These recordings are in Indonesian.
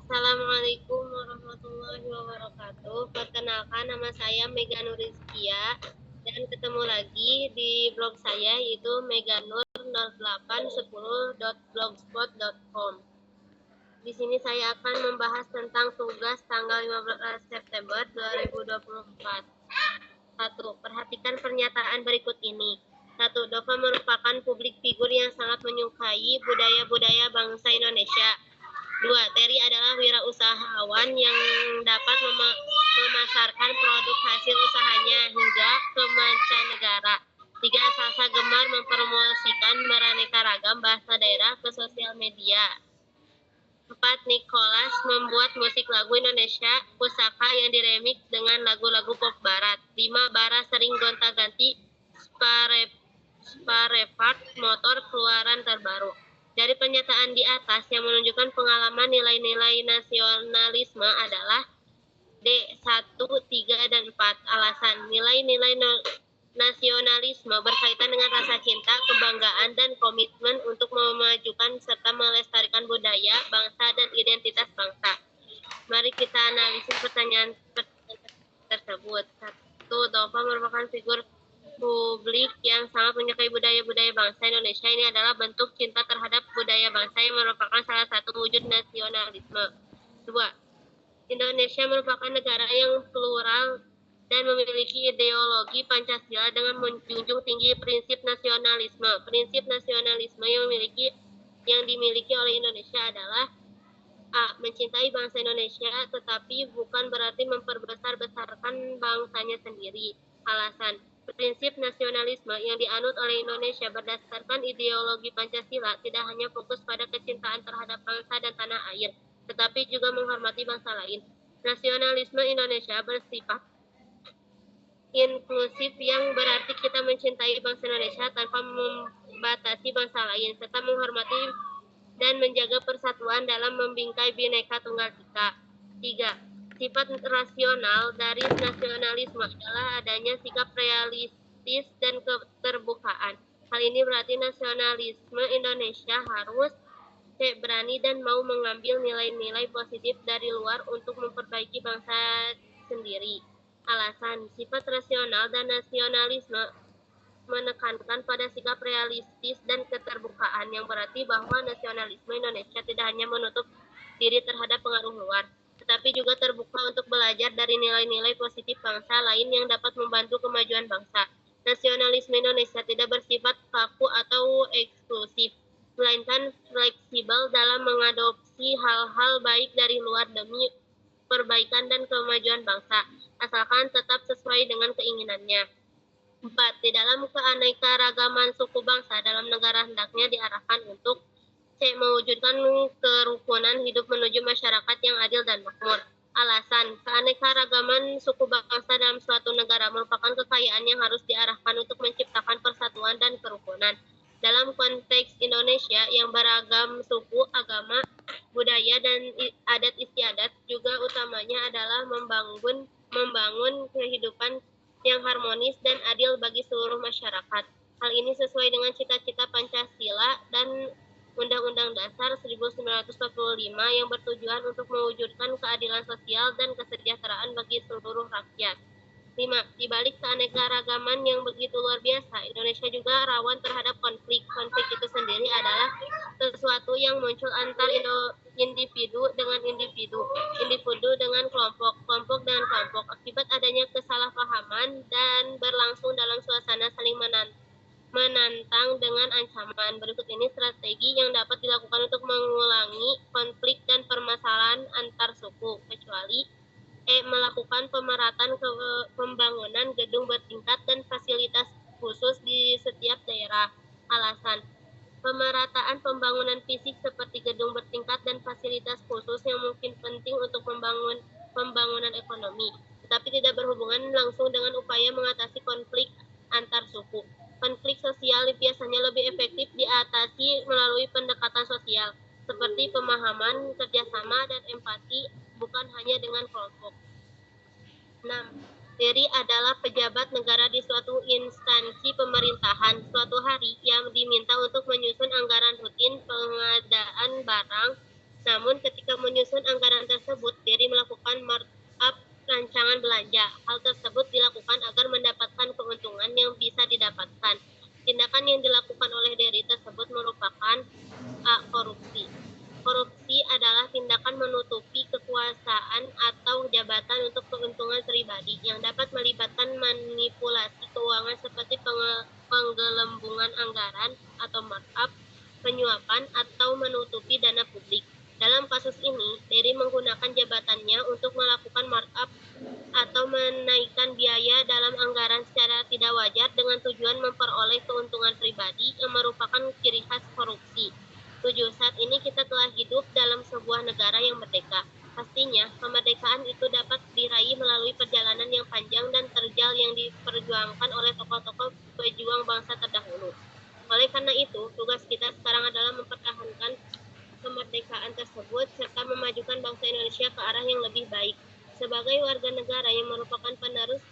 Assalamualaikum warahmatullahi wabarakatuh. Perkenalkan, nama saya Mega Nurizkia dan ketemu lagi di blog saya yaitu meganur0810.blogspot.com. Di sini saya akan membahas tentang tugas tanggal 15 September 2024. 1. Perhatikan pernyataan berikut ini. 1. Dova merupakan publik figur yang sangat menyukai budaya-budaya bangsa Indonesia. 2. Terry adalah wirausahawan yang dapat memasarkan produk hasil usahanya hingga ke mancanegara. 3. Salsa gemar mempromosikan beraneka ragam bahasa daerah ke sosial media. 4. Nicholas membuat musik lagu Indonesia Pusaka yang diremix dengan lagu-lagu pop barat. 5. Bara sering gonta-ganti spare part motor keluaran terbaru. Dari pernyataan di atas yang menunjukkan pengalaman nilai-nilai nasionalisme adalah D. 1, 3, dan 4. Alasan nilai-nilai nasionalisme berkaitan dengan rasa cinta, kebanggaan, dan komitmen untuk memajukan serta melestarikan budaya, bangsa, dan identitas bangsa. Mari kita analisis pertanyaan tersebut. 1. Dova merupakan figur publik yang sangat menyukai budaya-budaya bangsa Indonesia. Ini adalah bentuk cinta terhadap budaya bangsa yang merupakan salah satu wujud nasionalisme. 2. Indonesia merupakan negara yang plural dan memiliki ideologi Pancasila dengan menjunjung tinggi prinsip nasionalisme. Prinsip nasionalisme yang dimiliki oleh Indonesia adalah A. Mencintai bangsa Indonesia, tetapi bukan berarti memperbesar-besarkan bangsanya sendiri. Alasan prinsip nasionalisme yang dianut oleh Indonesia berdasarkan ideologi Pancasila tidak hanya fokus pada kecintaan terhadap bangsa dan tanah air, tetapi juga menghormati bangsa lain. Nasionalisme Indonesia bersifat inklusif yang berarti kita mencintai bangsa Indonesia tanpa membatasi bangsa lain, serta menghormati dan menjaga persatuan dalam membingkai Bhinneka Tunggal Ika. 3. Sifat rasional dari nasionalisme adalah adanya sikap realistis dan keterbukaan. Hal ini berarti nasionalisme Indonesia harus berani dan mau mengambil nilai-nilai positif dari luar untuk memperbaiki bangsa sendiri. Alasan sifat rasional dan nasionalisme menekankan pada sikap realistis dan keterbukaan yang berarti bahwa nasionalisme Indonesia tidak hanya menutup diri terhadap pengaruh luar, tetapi juga terbuka untuk belajar dari nilai-nilai positif bangsa lain yang dapat membantu kemajuan bangsa. Nasionalisme Indonesia tidak bersifat kaku atau eksklusif, melainkan fleksibel dalam mengadopsi hal-hal baik dari luar demi perbaikan dan kemajuan bangsa, asalkan tetap sesuai dengan keinginannya. 4. Di dalam keanekaragaman suku bangsa dalam negara hendaknya diarahkan untuk C. Mewujudkan kerukunan hidup menuju masyarakat yang adil dan makmur. Alasan keanekaragaman suku bangsa dalam suatu negara merupakan kekayaan yang harus diarahkan untuk menciptakan persatuan dan kerukunan. Dalam konteks Indonesia yang beragam suku, agama, budaya, dan adat istiadat, juga utamanya adalah membangun kehidupan yang harmonis dan adil bagi seluruh masyarakat. Hal ini sesuai dengan cita-cita Pancasila dan Undang-Undang Dasar 1945 yang bertujuan untuk mewujudkan keadilan sosial dan kesejahteraan bagi seluruh rakyat. 5. Di balik keanekaragaman yang begitu luar biasa, Indonesia juga rawan terhadap konflik. Konflik itu sendiri adalah sesuatu yang muncul antar individu dengan individu dengan kelompok, kelompok dengan kelompok, akibat adanya kesalahpahaman dan berlangsung dalam suasana saling menantang dengan ancaman. Berikut ini strategi yang dapat dilakukan untuk mengulangi konflik dan permasalahan antar suku, kecuali melakukan pemerataan pembangunan gedung bertingkat dan fasilitas khusus di setiap daerah. Alasan pemerataan pembangunan fisik seperti gedung bertingkat dan fasilitas khusus yang mungkin penting untuk pembangunan ekonomi, tetapi tidak berhubungan langsung dengan upaya mengatasi konflik antar suku. Konflik sosial biasanya lebih efektif diatasi melalui pendekatan sosial, seperti pemahaman, kerjasama, dan empati, bukan hanya dengan kelompok. 6. Terry adalah pejabat negara di suatu instansi pemerintahan. Suatu hari, ia diminta untuk menyusun anggaran rutin pengadaan barang Namun ketika menyusun anggaran tersebut, Dery melakukan markup rancangan belanja. Hal tersebut dilakukan agar mendapatkan keuntungan yang bisa didapatkan. Tindakan yang dilakukan oleh Dery tersebut merupakan A. Korupsi. Korupsi adalah tindakan menutupi kekuasaan atau jabatan untuk keuntungan pribadi yang dapat melibatkan manipulasi keuangan seperti penggelembungan anggaran atau markup, penyuapan, atau menutupi dana publik. Dalam kasus ini, Dery menggunakan jabatannya untuk melakukan markup atau menaikkan biaya dalam anggaran secara tidak wajar dengan tujuan memperoleh keuntungan pribadi yang merupakan ciri khas korupsi. 7. Saat ini kita telah hidup dalam sebuah negara yang merdeka. Pastinya, kemerdekaan itu dapat diraih melalui perjalanan yang panjang dan terjal yang diperjuangkan oleh tokoh-tokoh pejuang bangsa terdahulu. Oleh karena itu, tugas kita sekarang adalah mempertahankan kemerdekaan tersebut serta memajukan bangsa Indonesia ke arah yang lebih baik. Sebagai warga negara yang merupakan penerus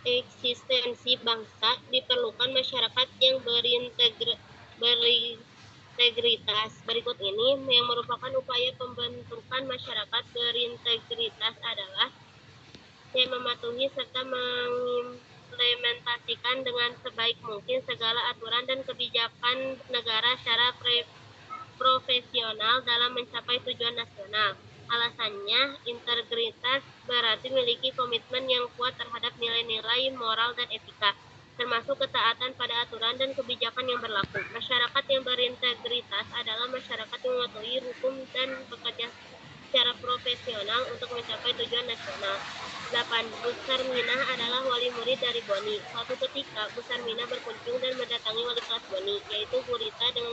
eksistensi bangsa, diperlukan masyarakat yang berintegritas. Berikut ini yang merupakan upaya pembentukan masyarakat berintegritas adalah mematuhi serta mengimplementasikan dengan sebaik mungkin segala aturan dan kebijakan negara secara profesional dalam mencapai tujuan nasional. Alasannya, integritas berarti memiliki komitmen yang kuat terhadap nilai-nilai moral dan etika, termasuk ketaatan pada aturan dan kebijakan yang berlaku. Masyarakat yang berintegritas adalah masyarakat yang mematuhi hukum dan bekerja secara profesional untuk mencapai tujuan nasional. 8. Bu Sarminah adalah wali murid dari Boni. Suatu ketika, Bu Sarminah berkunjung dan mendatangi wali kelas Boni, yaitu Bu Rita, dengan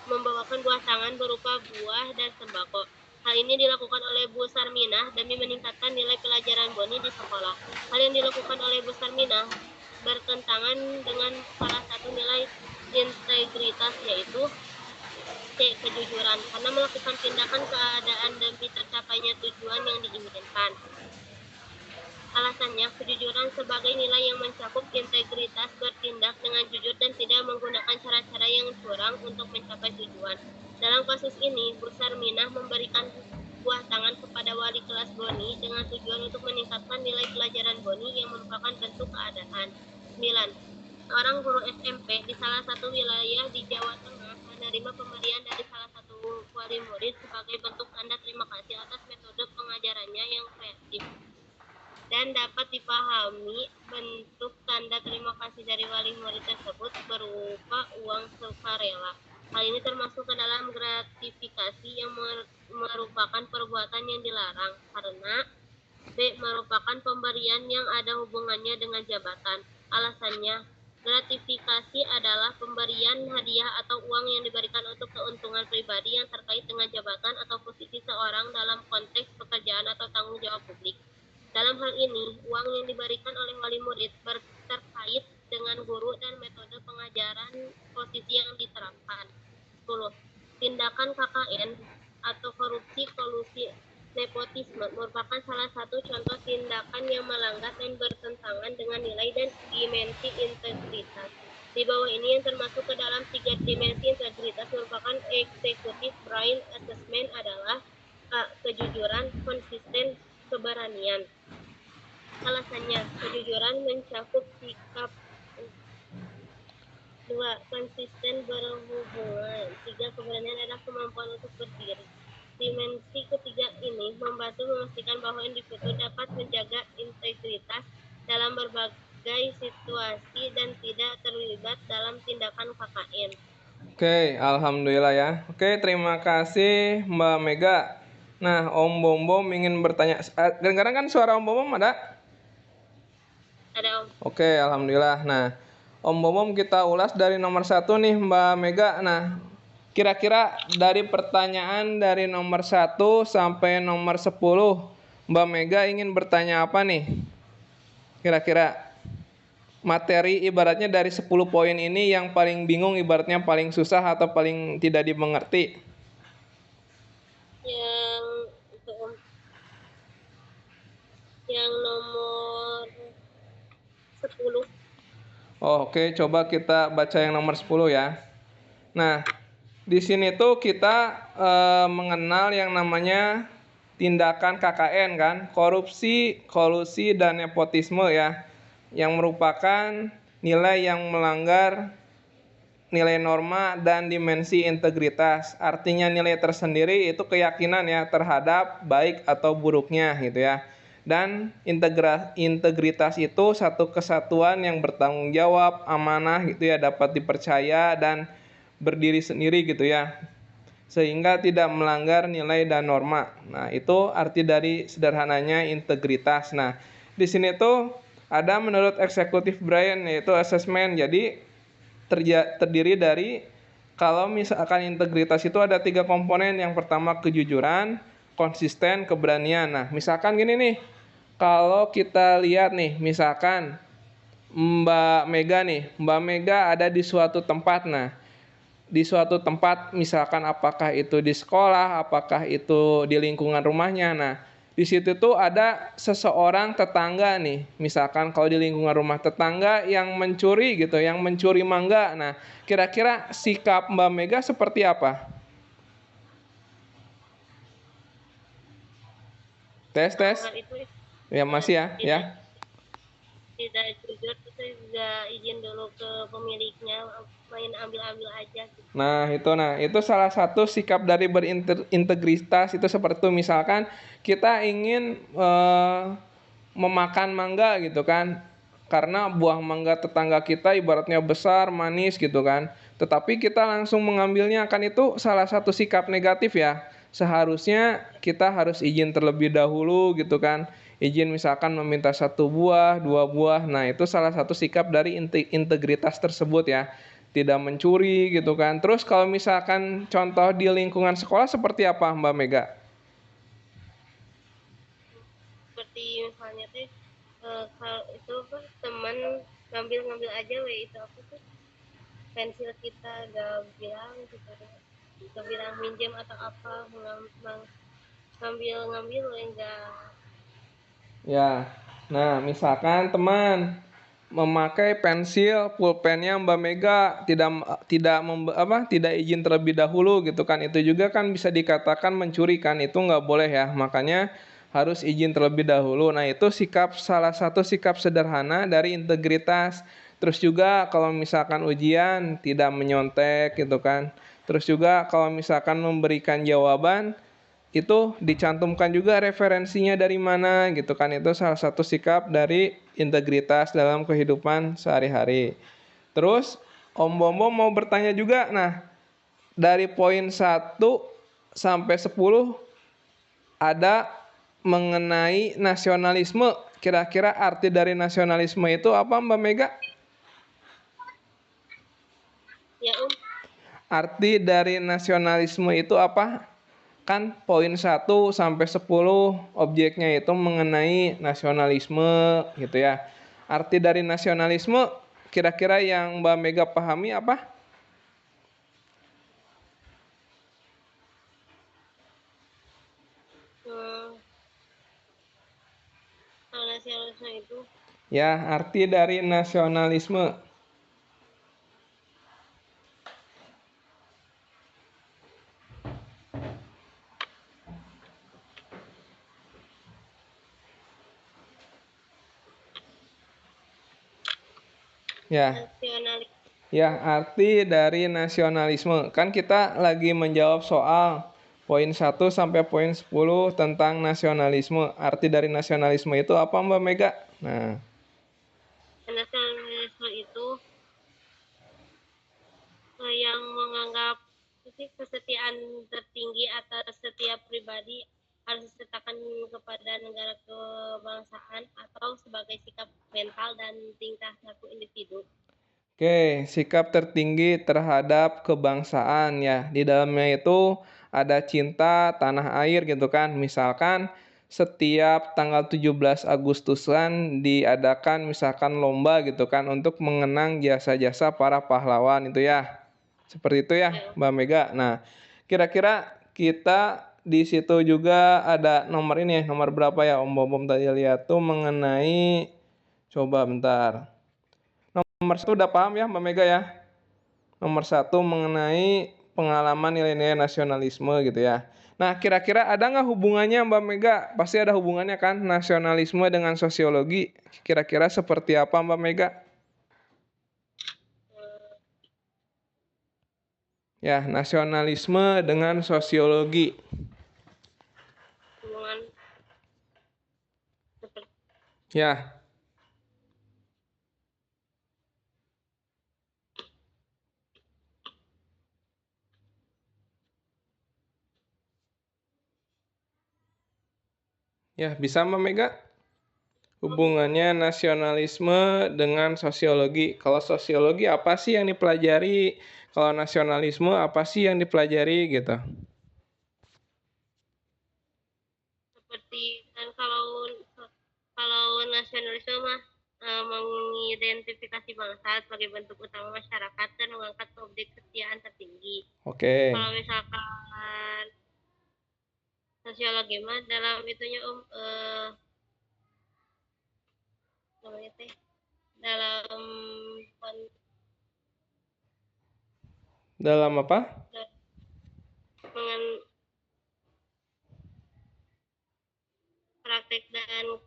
membawakan buah tangan berupa buah dan sembako. Hal ini dilakukan oleh Bu Sarminah demi meningkatkan nilai pelajaran Boni di sekolah. Hal yang dilakukan oleh Bu Sarminah bertentangan dengan salah satu nilai integritas, yaitu C. Kejujuran, karena melakukan tindakan keadaan demi tercapainya tujuan yang diinginkan. Alasannya, kejujuran sebagai nilai yang mencakup integritas, bertindak dengan jujur dan tidak menggunakan cara-cara yang curang untuk mencapai tujuan. Dalam kasus ini, Bu Sarminah memberikan buah tangan kepada wali kelas Boni dengan tujuan untuk meningkatkan nilai pelajaran Boni yang merupakan bentuk keadaan. 9. Seorang guru SMP di salah satu wilayah di Jawa Tengah menerima pemberian dari salah satu wali murid sebagai bentuk tanda terima kasih atas metode pengajarannya yang kreatif. Dan dapat dipahami bentuk tanda terima kasih dari wali murid tersebut berupa uang sukarela. Hal ini termasuk ke dalam gratifikasi yang merupakan perbuatan yang dilarang karena B. merupakan pemberian yang ada hubungannya dengan jabatan. Alasannya, gratifikasi adalah pemberian hadiah atau uang yang diberikan untuk keuntungan pribadi yang terkait dengan jabatan atau posisi seorang dalam konteks pekerjaan atau tanggung jawab publik. Dalam hal ini, uang yang diberikan oleh wali murid terkait dengan guru dan metode pengajaran posisi yang diterapkan. 10. Tindakan KKN atau korupsi kolusi nepotisme merupakan salah satu contoh tindakan yang melanggar dan bertentangan dengan nilai dan dimensi integritas. Di bawah ini yang termasuk ke dalam 3 dimensi integritas merupakan executive brain assessment adalah A. Kejujuran, konsisten, keberanian. Alasannya, kejujuran mencakup sikap. 2. Konsisten berhubungan. 3. Keberanian adalah kemampuan untuk berdiri. Dimensi ketiga ini membantu memastikan bahwa individu dapat menjaga integritas dalam berbagai situasi dan tidak terlibat dalam tindakan KKN. Oke, alhamdulillah ya. Oke, terima kasih Mbak Mega. Nah, Om Bom Bom ingin bertanya. Kedengaran kan suara Om Bom Bom ada? Ada, Om. Oke, alhamdulillah. Nah, Om Bom Bom kita ulas dari nomor 1 nih Mbak Mega. Nah, kira-kira dari pertanyaan dari nomor 1 sampai nomor 10, Mbak Mega ingin bertanya apa nih? Kira-kira materi ibaratnya dari 10 poin ini yang paling bingung, ibaratnya paling susah atau paling tidak dimengerti? Yang nomor 10. Oh, oke, coba kita baca yang nomor 10 ya. Nah, Di sini tuh kita mengenal yang namanya tindakan KKN kan, korupsi, kolusi, dan nepotisme ya, yang merupakan nilai yang melanggar nilai norma dan dimensi integritas. Artinya nilai tersendiri itu keyakinan ya terhadap baik atau buruknya gitu ya. Dan integritas itu satu kesatuan yang bertanggung jawab, amanah gitu ya, dapat dipercaya dan berdiri sendiri gitu ya, sehingga tidak melanggar nilai dan norma. Nah, itu arti dari sederhananya integritas. Nah, di sini tuh ada menurut eksekutif Brian yaitu asesmen. Jadi terdiri dari, kalau misalkan integritas itu ada 3 komponen. Yang pertama kejujuran, konsisten, keberanian. Nah, misalkan gini nih, kalau kita lihat nih, misalkan Mbak Mega ada di suatu tempat. Nah, di suatu tempat misalkan apakah itu di sekolah, apakah itu di lingkungan rumahnya. Nah, di situ tuh ada seseorang tetangga nih. Misalkan kalau di lingkungan rumah tetangga yang mencuri gitu, yang mencuri mangga. Nah, kira-kira sikap Mbak Mega seperti apa? Tes, tes. Hal itu Ya, masih ya, ya. tidak jujur, terus juga izin dulu ke pemiliknya, main ambil-ambil aja gitu. Nah, itu salah satu sikap dari berintegritas itu seperti itu. Misalkan kita ingin memakan mangga gitu kan. Karena buah mangga tetangga kita ibaratnya besar, manis gitu kan. Tetapi kita langsung mengambilnya, kan itu salah satu sikap negatif ya. Seharusnya kita harus izin terlebih dahulu gitu kan. Izin misalkan meminta 1 buah, 2 buah. Nah, itu salah satu sikap dari integritas tersebut ya. Tidak mencuri gitu kan. Terus kalau misalkan contoh di lingkungan sekolah seperti apa Mbak Mega? Seperti misalnya teh kalau itu teman ngambil aja itu apa tuh, pensil kita gak bilang gitu, gak bilang minjem atau apa, ngambil enggak. Ya. Nah, misalkan teman memakai pensil pulpennya Mbak Mega tidak tidak izin terlebih dahulu gitu kan. Itu juga kan bisa dikatakan mencuri kan. Itu nggak boleh ya. Makanya harus izin terlebih dahulu. Nah, itu salah satu sikap sederhana dari integritas. Terus juga kalau misalkan ujian tidak menyontek gitu kan. Terus juga kalau misalkan memberikan jawaban itu dicantumkan juga referensinya dari mana gitu kan. Itu salah satu sikap dari integritas dalam kehidupan sehari-hari. Terus Om Bombo mau bertanya juga. Nah, dari poin 1 sampai 10 ada mengenai nasionalisme. Kira-kira arti dari nasionalisme itu apa Mbak Mega? Ya Arti dari nasionalisme itu apa? Kan poin 1 sampai 10 objeknya itu mengenai nasionalisme gitu ya. Arti dari nasionalisme kira-kira yang Mbak Mega pahami apa? nasionalisme itu Ya, arti dari nasionalisme. Ya. nasionalis Ya, arti dari nasionalisme. Kan kita lagi menjawab soal poin 1 sampai poin 10 tentang nasionalisme. Arti dari nasionalisme itu apa Mbak Mega? Nah, nasionalisme itu yang menganggap kesetiaan tertinggi atas setiap pribadi harus disertakan kepada negara kebangsaan atau sebagai sikap mental dan tingkah laku individu. oke, sikap tertinggi terhadap kebangsaan ya. Di dalamnya itu ada cinta tanah air gitu kan. Misalkan setiap tanggal 17 Agustusan diadakan misalkan lomba gitu kan untuk mengenang jasa-jasa para pahlawan itu ya. Seperti itu ya, Mbak Mega. Nah, kira-kira kita di situ juga ada nomor ini ya, nomor berapa ya Om Bom tadi lihat tuh mengenai, coba bentar. Nomor 1 udah paham ya Mbak Mega ya. Nomor 1 mengenai pengalaman nilai-nilai nasionalisme gitu ya. Nah, kira-kira ada nggak hubungannya Mbak Mega? Pasti ada hubungannya kan nasionalisme dengan sosiologi. Kira-kira seperti apa Mbak Mega? Ya, nasionalisme dengan sosiologi. hubungan seperti Ya, ya bisa Mbak Mega? Hubungannya nasionalisme dengan sosiologi. Kalau sosiologi apa sih yang dipelajari? Kalau nasionalisme apa sih yang dipelajari gitu? seperti kan kalau nasionalisme mah mengidentifikasi bangsa sebagai bentuk utama masyarakat dan mengangkat objek kesetiaan tertinggi. Oke. Kalau misalkan sosiologi mah dalam itunya namanya teh dalam Dalam apa? mengen praktek dan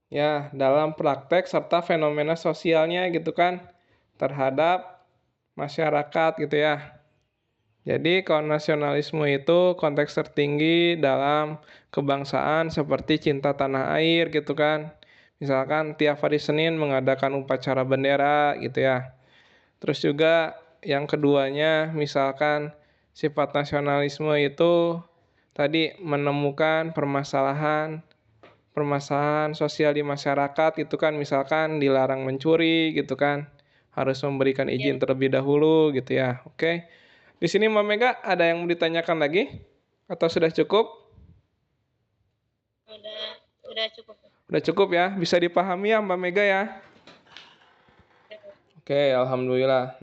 Ya, dalam praktek serta fenomena sosialnya gitu kan terhadap masyarakat gitu ya. Jadi kalau nasionalisme itu konteks tertinggi dalam kebangsaan seperti cinta tanah air gitu kan. Misalkan tiap hari Senin mengadakan upacara bendera gitu ya. Terus juga yang keduanya misalkan sifat nasionalisme itu tadi menemukan permasalahan sosial di masyarakat itu kan misalkan dilarang mencuri gitu kan. Harus memberikan izin terlebih dahulu gitu ya. Oke. Di sini Mbak Mega ada yang mau ditanyakan lagi? Atau sudah cukup? udah cukup. Udah cukup ya, bisa dipahami ya Mbak Mega ya? Oke, alhamdulillah.